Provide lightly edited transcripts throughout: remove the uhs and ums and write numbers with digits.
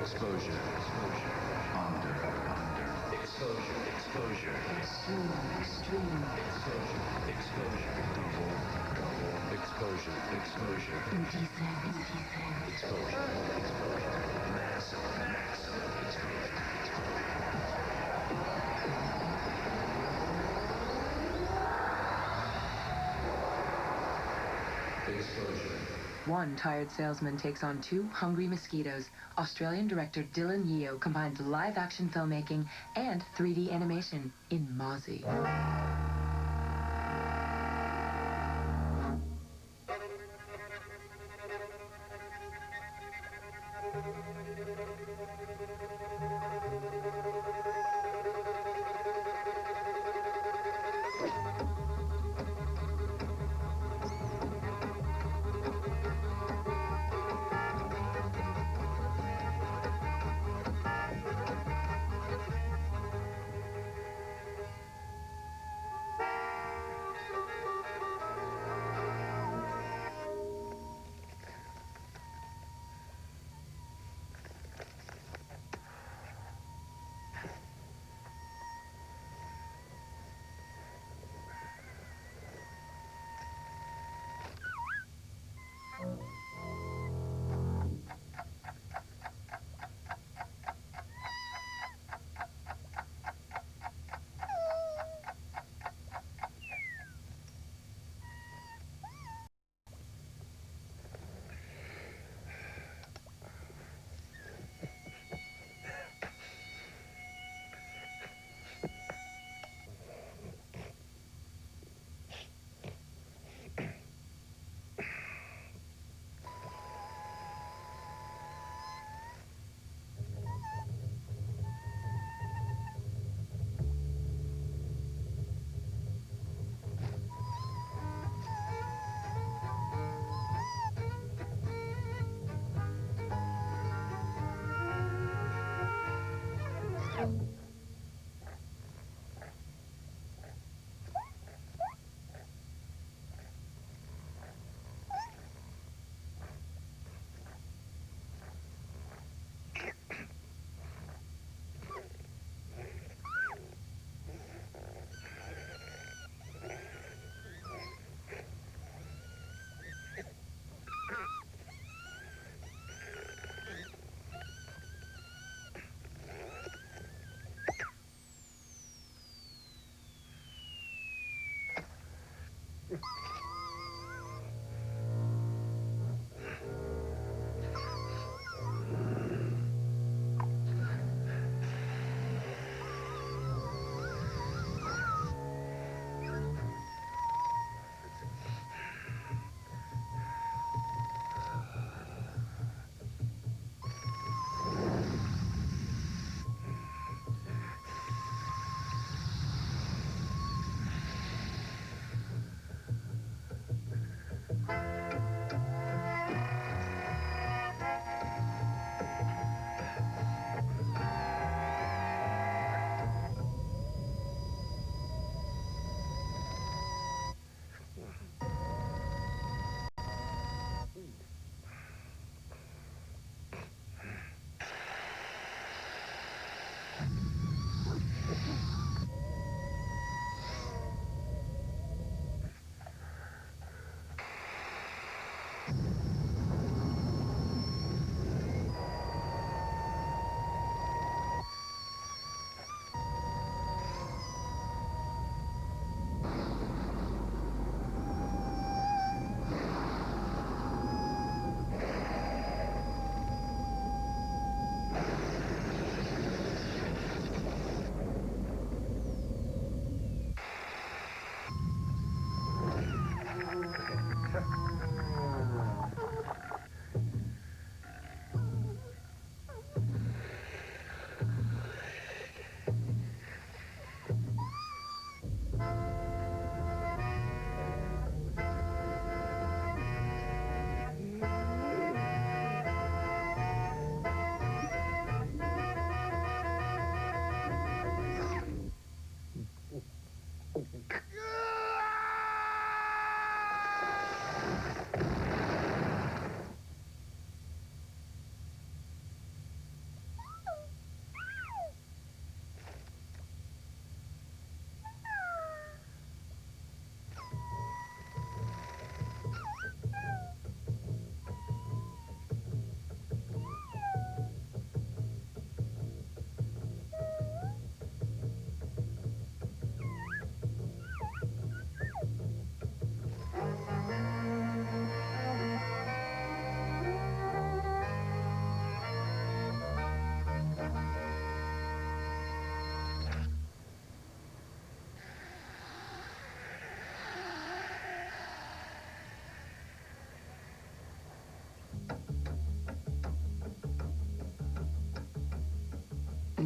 exposure, under, exposure, extreme, exposure, double, exposure, indecent, exposure, massive, exposure. One tired salesman takes on two hungry mosquitoes. Australian director Dylan Yeo combines live-action filmmaking and 3D animation in Mozzie.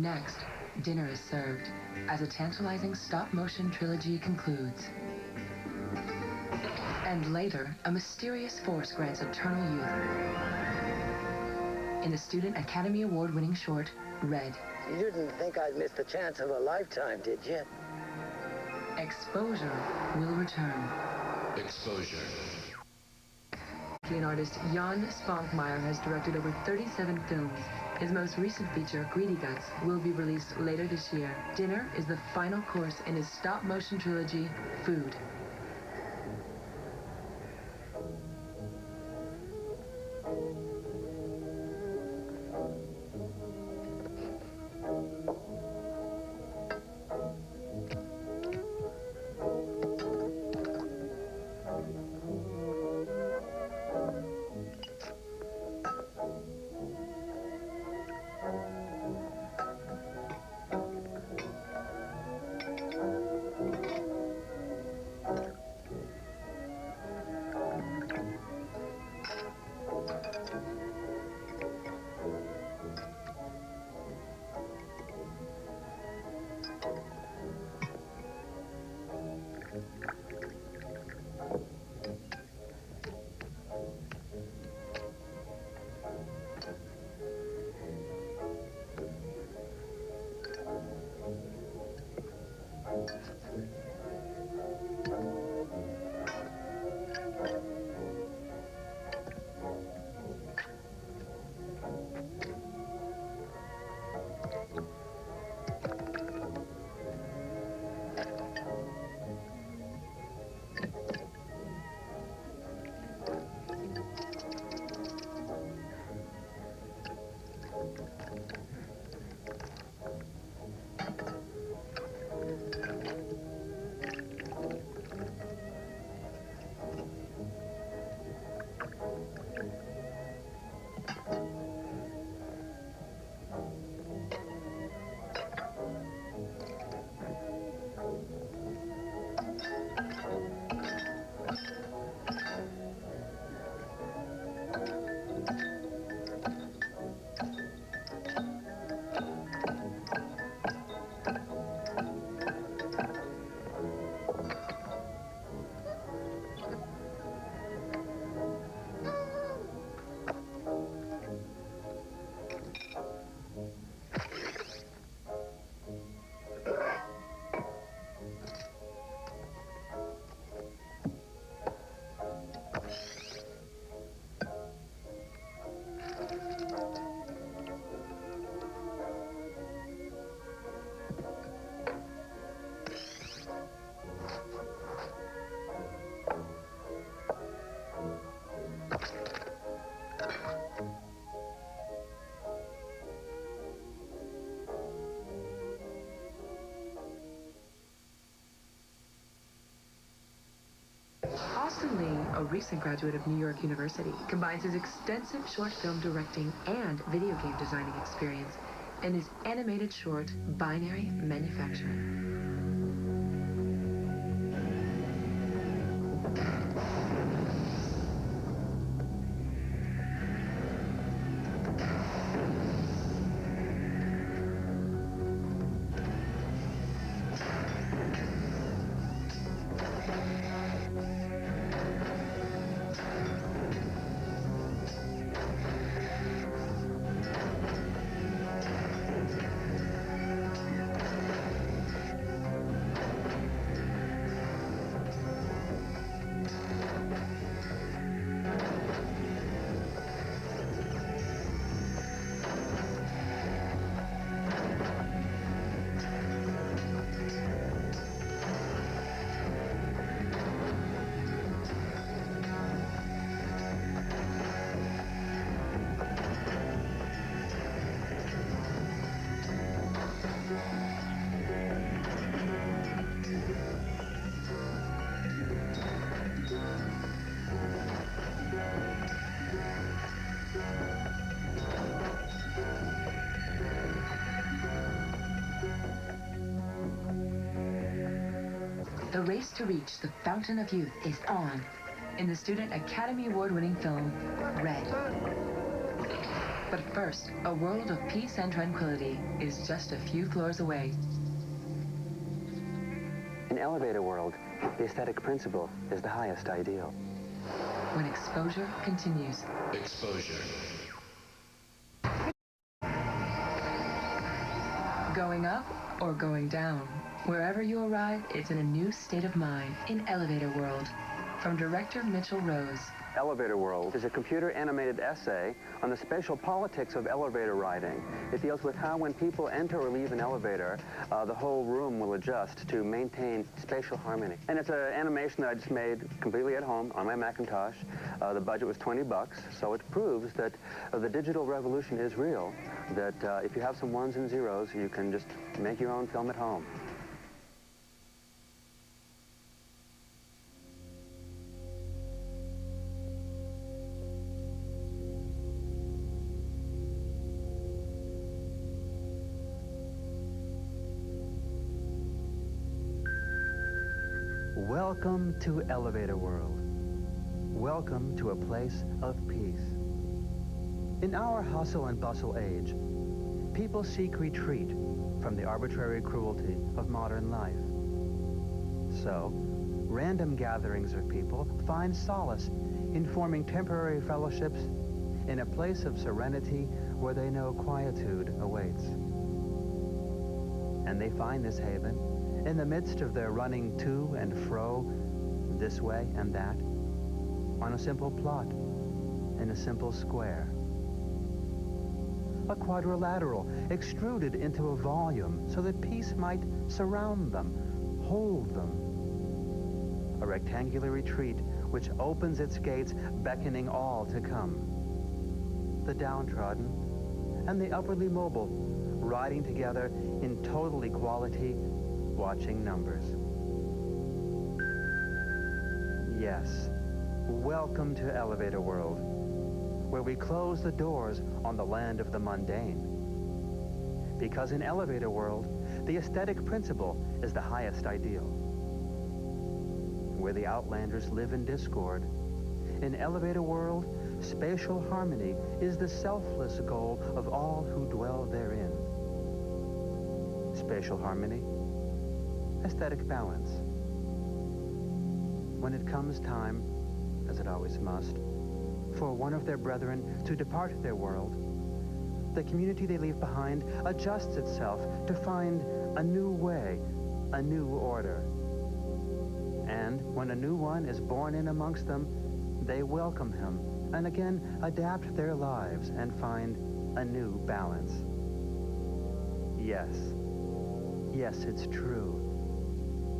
Next, dinner is served as a tantalizing stop-motion trilogy concludes. And later, a mysterious force grants eternal youth. In the Student Academy Award-winning short, Red. You didn't think I'd miss the chance of a lifetime, did you? Exposure will return. Exposure. Canadian artist Jan Sponkmeyer has directed over 37 films. His most recent feature, Greedy Guts, will be released later this year. Dinner is the final course in his stop-motion trilogy, Food. Austin Lee, a recent graduate of New York University, combines his extensive short film directing and video game designing experience in his animated short, Binary Manufacturing. The race to reach the fountain of youth is on in the Student Academy Award-winning film, Red. But first, a world of peace and tranquility is just a few floors away. In Elevator World, the aesthetic principle is the highest ideal. When exposure continues. Exposure. Going up or going down. Wherever you arrive, it's in a new state of mind in Elevator World. From director Mitchell Rose. Elevator World is a computer-animated essay on the spatial politics of elevator riding. It deals with how when people enter or leave an elevator, the whole room will adjust to maintain spatial harmony. And it's an animation that I just made completely at home on my Macintosh. The budget was $20, so it proves that the digital revolution is real, that if you have some ones and zeros, you can just make your own film at home. Welcome to Elevator World. Welcome to a place of peace. In our hustle and bustle age, people seek retreat from the arbitrary cruelty of modern life. So, random gatherings of people find solace in forming temporary fellowships in a place of serenity where they know quietude awaits. And they find this haven in the midst of their running to and fro, this way and that, on a simple plot, in a simple square. A quadrilateral extruded into a volume so that peace might surround them, hold them. A rectangular retreat which opens its gates, beckoning all to come. The downtrodden and the upwardly mobile, riding together in total equality, watching numbers. Yes, welcome to Elevator World, where we close the doors on the land of the mundane. Because in Elevator World, the aesthetic principle is the highest ideal. Where the outlanders live in discord, in Elevator World, spatial harmony is the selfless goal of all who dwell therein. Spatial harmony, aesthetic balance. When it comes time, as it always must, for one of their brethren to depart their world, the community they leave behind adjusts itself to find a new way, a new order. And when a new one is born in amongst them, they welcome him and again adapt their lives and find a new balance. Yes, yes, it's true.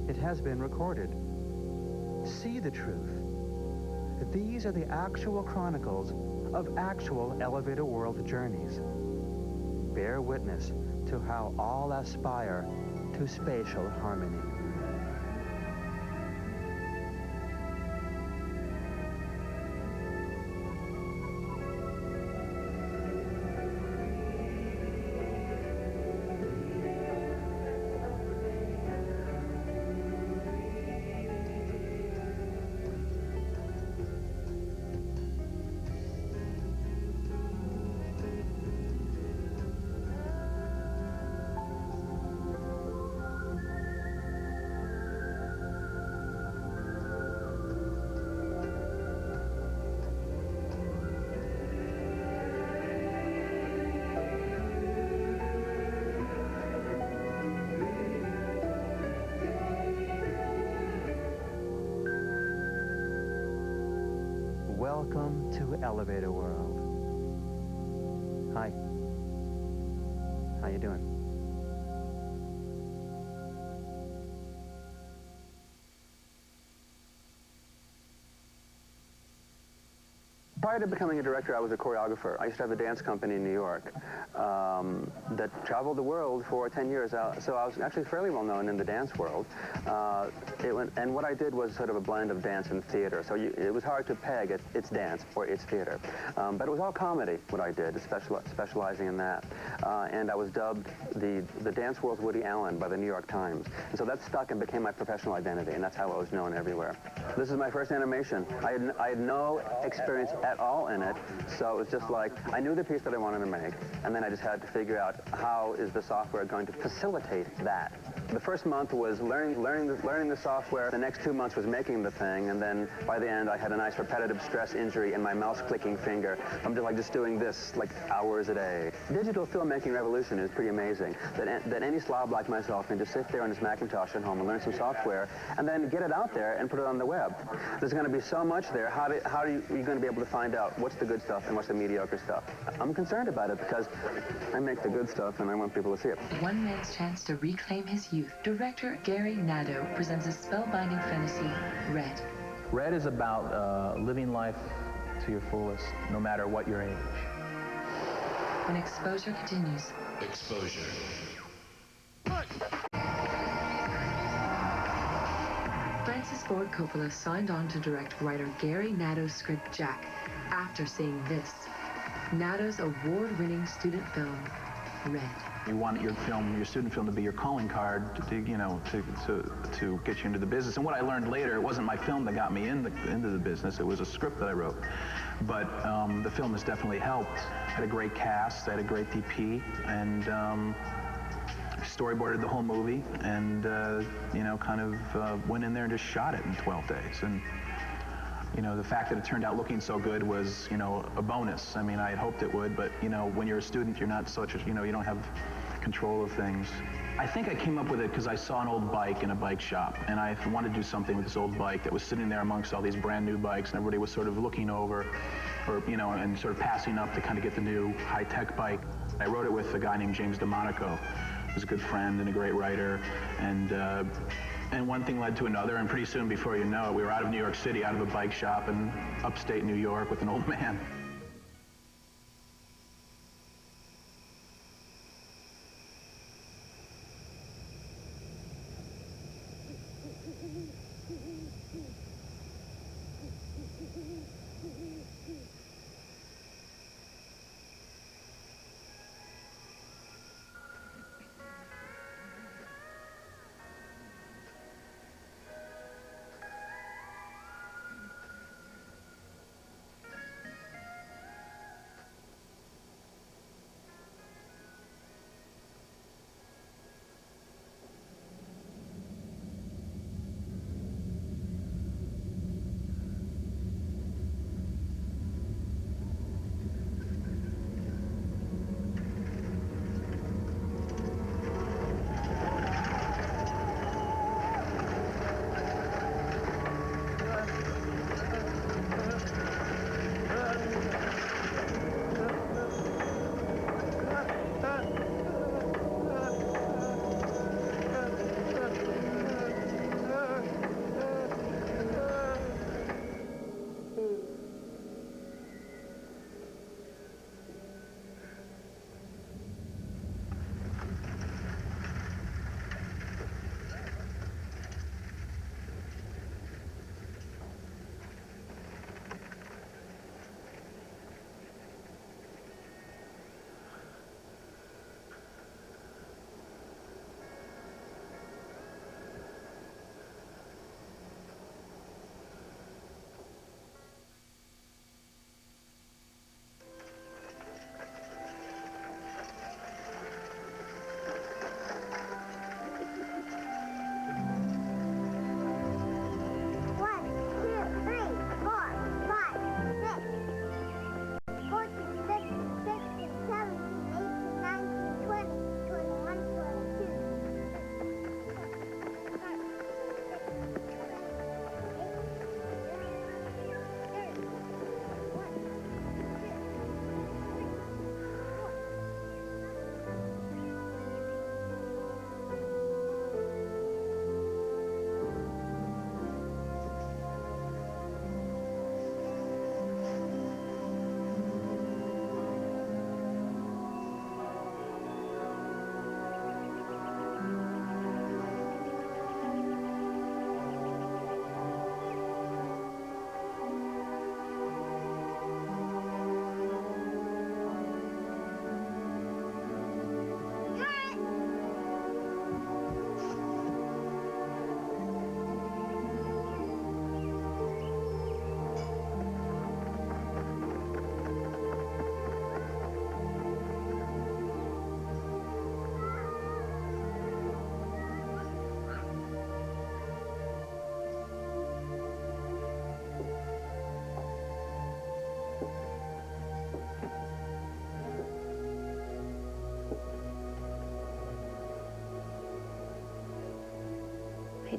It has been recorded. See the truth. These are the actual chronicles of actual Elevator World journeys. Bear witness to how all aspire to spatial harmony. Welcome to Elevator World. Hi. How you doing? Prior to becoming a director, I was a choreographer. I used to have a dance company in New York that traveled the world for 10 years. So I was actually fairly well known in the dance world. And what I did was sort of a blend of dance and theater. So it was hard to peg it's dance or it's theater. But it was all comedy, what I did, specializing in that. And I was dubbed the dance world's Woody Allen by the New York Times. And so that stuck and became my professional identity, and that's how I was known everywhere. This is my first animation. I had no experience at all in it. So it was just like, I knew the piece that I wanted to make, and then I just had to figure out how is the software going to facilitate that. The first month was learning the software. The next 2 months was making the thing, and then by the end I had a nice repetitive stress injury in my mouse clicking finger. I'm just doing this like hours a day. Digital filmmaking revolution is pretty amazing. That any slob like myself can just sit there on his Macintosh at home and learn some software, and then get it out there and put it on the web. There's going to be so much there. How are you going to be able to find out what's the good stuff and what's the mediocre stuff? I'm concerned about it because I make the good stuff and I want people to see it. One man's chance to reclaim his youth. Director Gary Nadeau presents a spellbinding fantasy, Red. Red is about living life to your fullest, no matter what your age. When exposure continues. Exposure. Francis Ford Coppola signed on to direct writer Gary Nadeau's script Jack after seeing this. Nadeau's award-winning student film, Red. You want your student film to be your calling card to get you into the business. And what I learned later, it wasn't my film that got me into the business, it was a script that I wrote. But the film has definitely helped. I had a great cast, I had a great DP, and storyboarded the whole movie, and went in there and just shot it in 12 days. And the fact that it turned out looking so good was, a bonus. I mean, I had hoped it would, but, when you're a student, you're not such a, you don't have control of things. I think I came up with it because I saw an old bike in a bike shop, and I wanted to do something with this old bike that was sitting there amongst all these brand new bikes, and everybody was sort of looking over, or, and sort of passing up to kind of get the new high-tech bike. I wrote it with a guy named James DeMonico, who's a good friend and a great writer, and one thing led to another, and pretty soon, before you know it, we were out of New York City, out of a bike shop in upstate New York with an old man.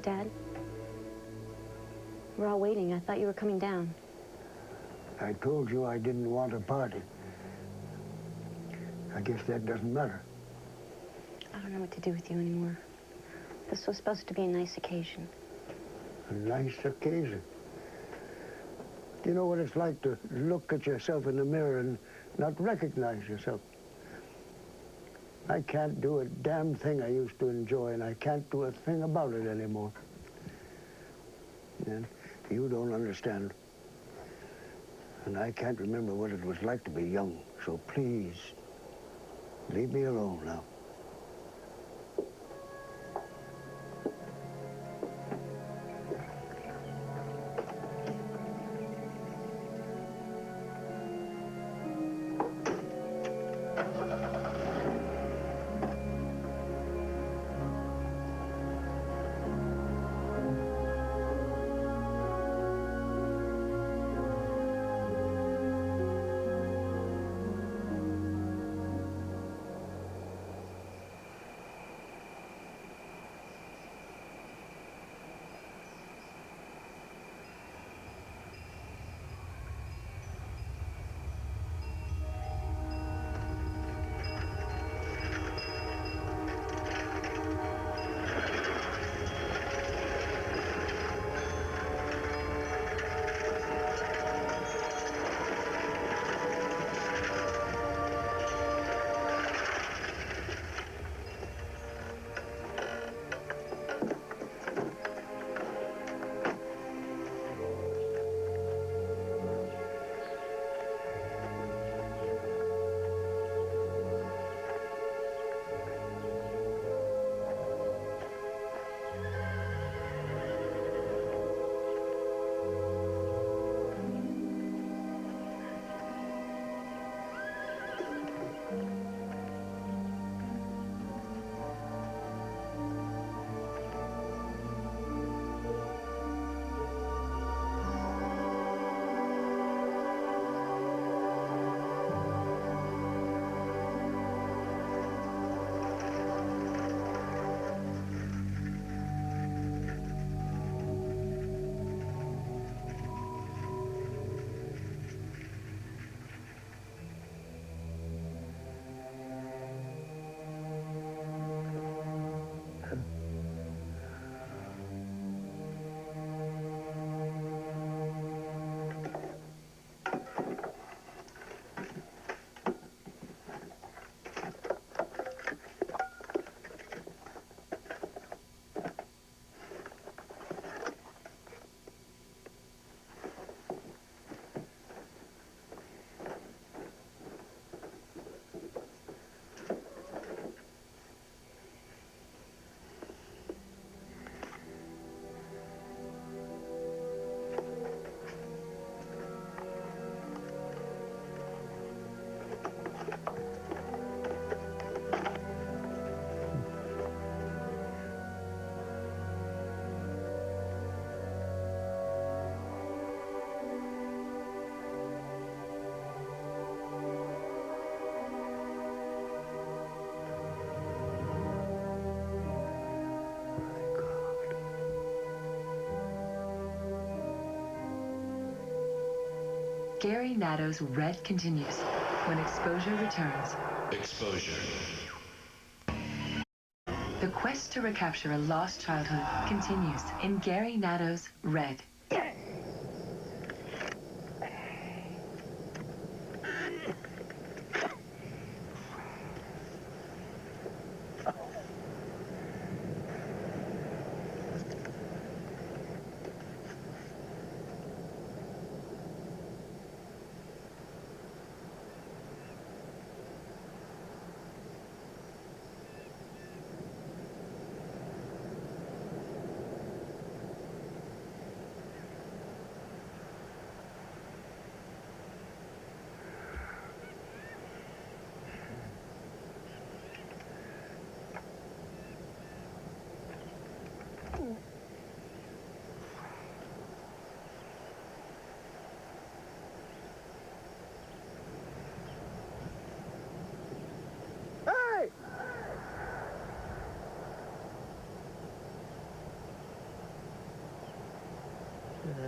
Dad? We're all waiting. I thought you were coming down. I told you I didn't want a party. I guess that doesn't matter. I don't know what to do with you anymore. This was supposed to be a nice occasion. A nice occasion. Do you know what it's like to look at yourself in the mirror and not recognize yourself? I can't do a damn thing I used to enjoy, and I can't do a thing about it anymore. And you don't understand. And I can't remember what it was like to be young, so please, leave me alone now. Gary Natto's Red continues when exposure returns. Exposure. The quest to recapture a lost childhood continues in Gary Natto's Red.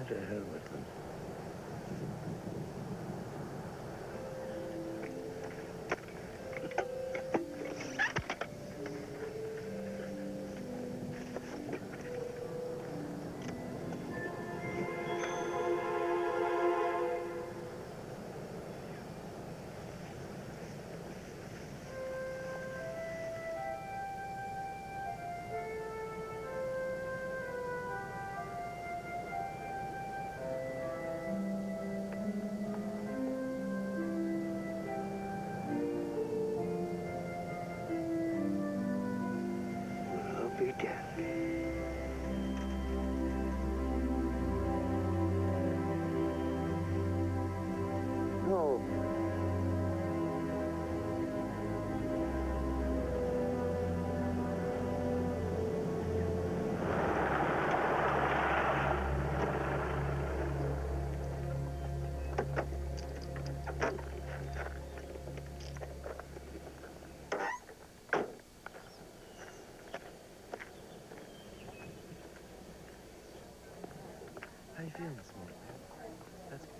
To hell with them. I'll be dead. No. How you feeling this morning? That's good.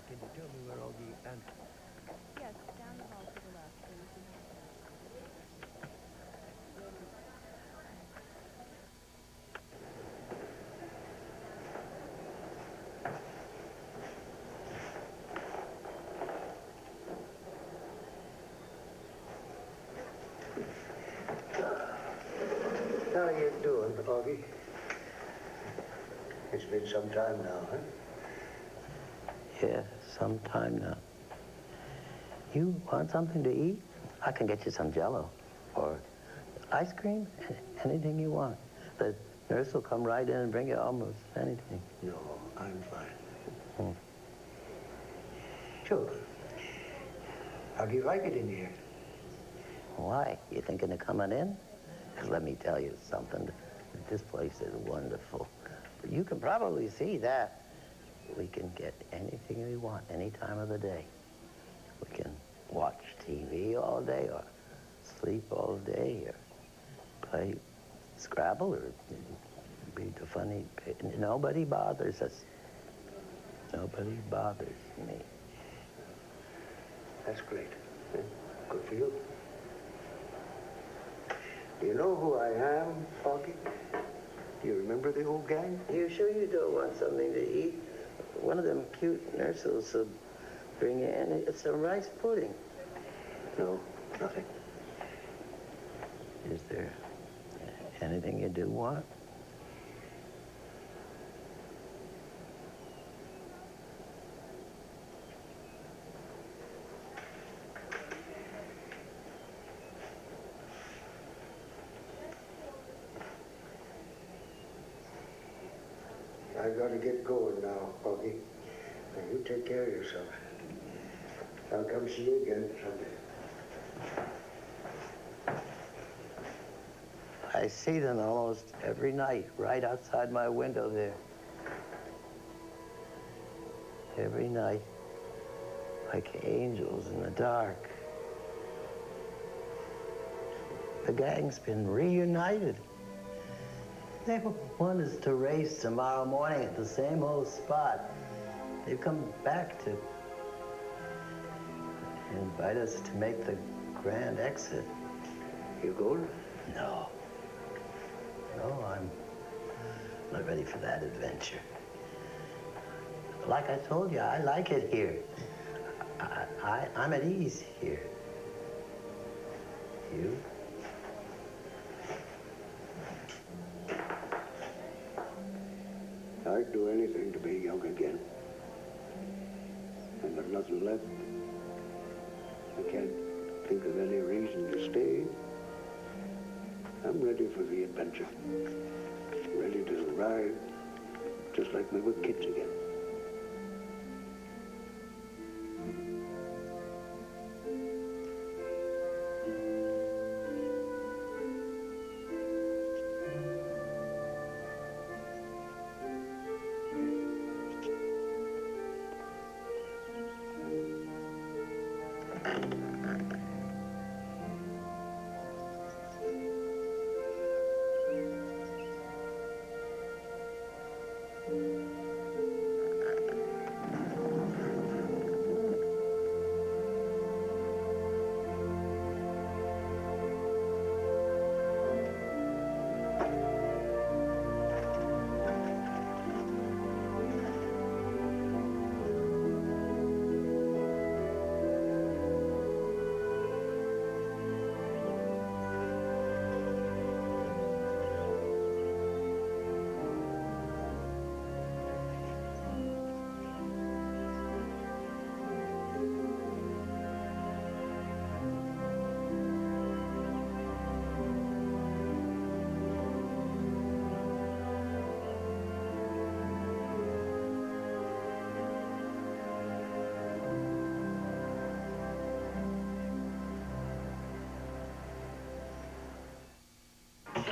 Can you tell me where all the ants are? Yes, down the hall to the left. How you doing, Augie? It's been some time now, huh? Yeah, some time now. You want something to eat? I can get you some Jell-O or ice cream, anything you want. The nurse will come right in and bring you almost anything. No, I'm fine. Hmm. Sure. How do you like it in here? Why? You thinking of coming in? 'Cause let me tell you something. This place is wonderful. But you can probably see that. We can get anything we want any time of the day. We can watch TV all day or sleep all day or play Scrabble or read the funny... Nobody bothers us. Nobody bothers me. That's great. Good for you. Do you know who I am, Augie? Do you remember the old gang? You sure you don't want something to eat? One of them cute nurses will bring you in. It's some rice pudding. No, nothing. Is there anything you do want? I gotta get going now, Augie. Now, you take care of yourself. I'll come see you again someday. I see them almost every night, right outside my window there. Every night, like angels in the dark. The gang's been reunited. They want us to race tomorrow morning at the same old spot. They've come back to invite us to make the grand exit. You going? No. No, I'm not ready for that adventure. Like I told you, I like it here. I'm at ease here. You? I'd do anything to be young again. And there's nothing left. I can't think of any reason to stay. I'm ready for the adventure. Ready to ride, just like we were kids again.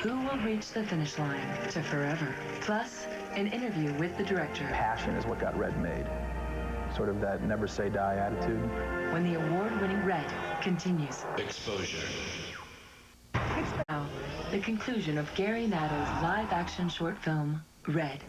Who will reach the finish line to forever? Plus, an interview with the director. Passion is what got Red made. Sort of that never say die attitude. When the award-winning Red continues. Exposure. Now, the conclusion of Gary Nadeau's live-action short film, Red.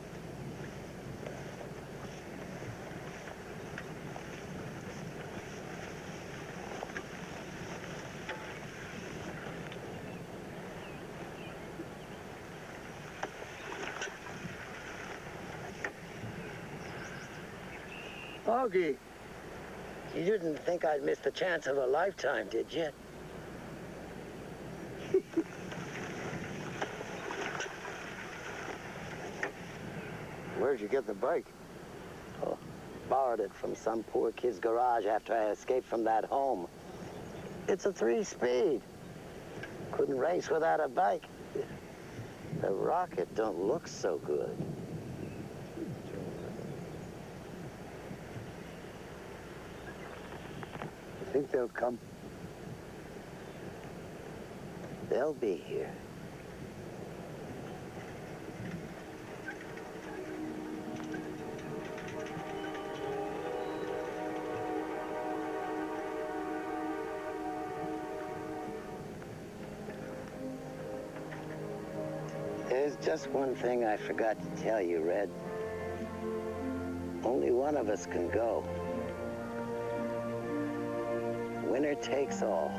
Augie, you didn't think I'd miss the chance of a lifetime, did you? Where'd you get the bike? Oh, borrowed it from some poor kid's garage after I escaped from that home. It's a 3-speed. Couldn't race without a bike. The rocket don't look so good. You think they'll come? They'll be here. There's just one thing I forgot to tell you, Red. Only one of us can go. Winner takes all.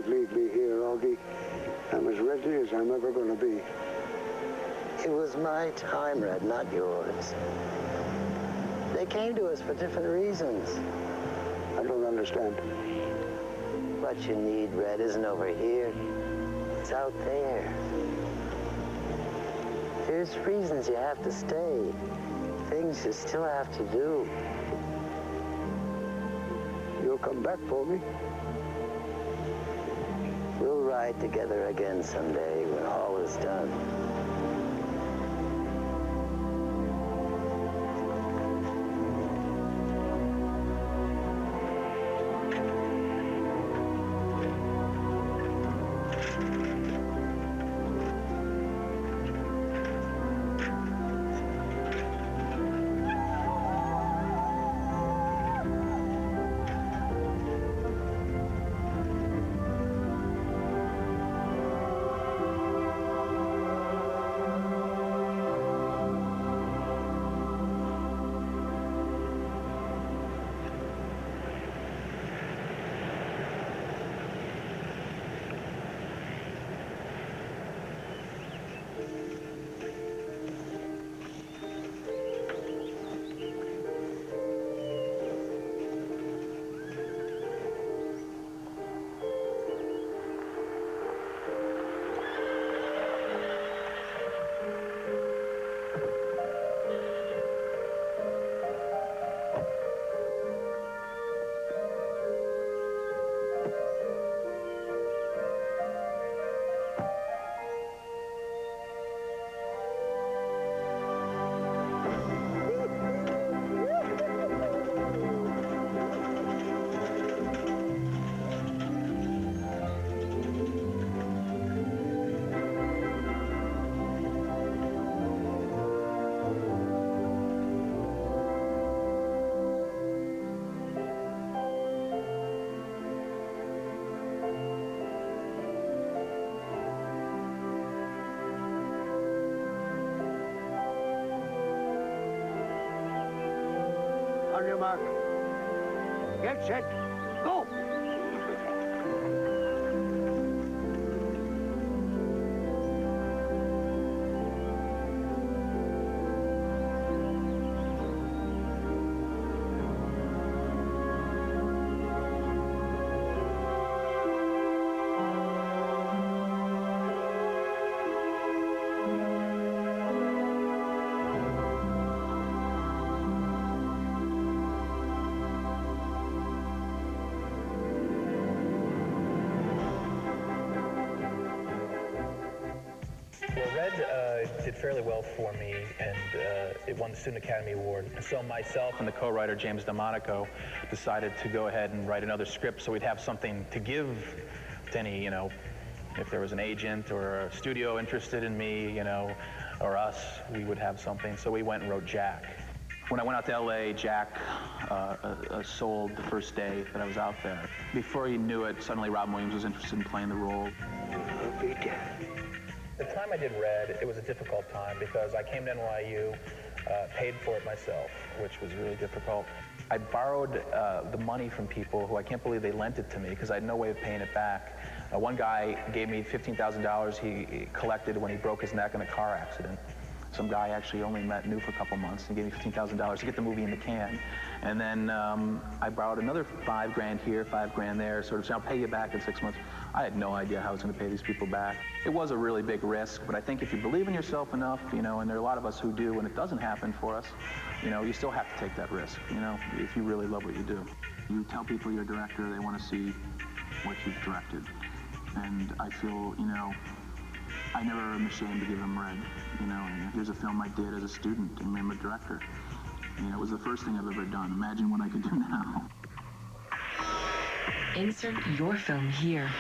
Don't leave me here, Augie. I'm as ready as I'm ever going to be. It was my time, Red, not yours. They came to us for different reasons. I don't understand. What you need, Red, isn't over here. It's out there. There's reasons you have to stay. Things you still have to do. You'll come back for me? We'll ride together again someday when all is done. On your mark. Get set. Go! Well, Red did fairly well for me, and it won the Student Academy Award. So myself and the co-writer, James DeMonico, decided to go ahead and write another script so we'd have something to give to any, if there was an agent or a studio interested in me, or us, we would have something. So we went and wrote Jack. When I went out to LA, Jack sold the first day that I was out there. Before he knew it, suddenly Robin Williams was interested in playing the role. I'll be dead. The time I did Red, it was a difficult time because I came to NYU, paid for it myself, which was really difficult. I borrowed the money from people who I can't believe they lent it to me because I had no way of paying it back. One guy gave me $15,000 he collected when he broke his neck in a car accident. Some guy I actually only knew for a couple months and gave me $15,000 to get the movie in the can. And then I borrowed another $5 grand here, $5 grand there, sort of saying, I'll pay you back in 6 months. I had no idea how I was going to pay these people back. It was a really big risk, but I think if you believe in yourself enough, and there are a lot of us who do, and it doesn't happen for us, you still have to take that risk, if you really love what you do. You tell people you're a director, they want to see what you've directed. And I feel, I never am ashamed to give them Red, and here's a film I did as a student, and I'm a director. It was the first thing I've ever done. Imagine what I could do now. Insert your film here.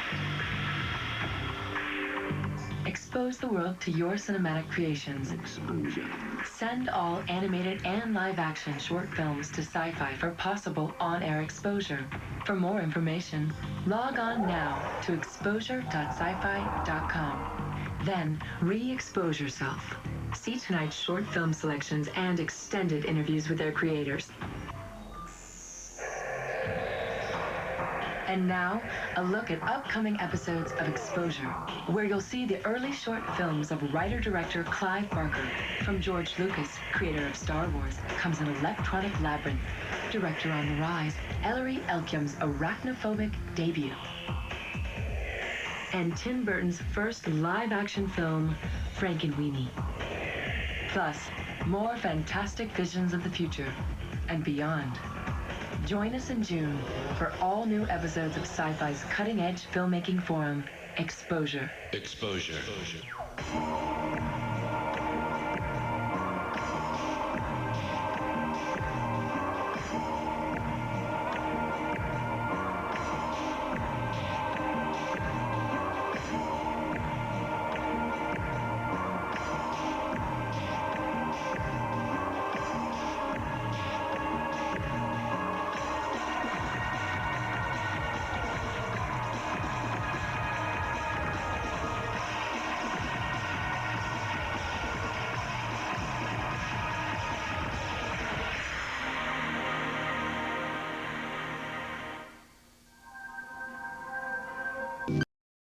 Expose the world to your cinematic creations. Exposure. Send all animated and live-action short films to Sci-Fi for possible on-air exposure. For more information, log on now to exposure.sci-fi.com. Then, re-expose yourself. See tonight's short film selections and extended interviews with their creators. And now, a look at upcoming episodes of Exposure, where you'll see the early short films of writer-director Clive Barker. From George Lucas, creator of Star Wars, comes an electronic labyrinth. Director on the rise, Ellery Elkiam's arachnophobic debut. And Tim Burton's first live-action film, Frankenweenie. Plus, more fantastic visions of the future and beyond. Join us in June for all new episodes of Sci-Fi's cutting-edge filmmaking forum, Exposure. Exposure.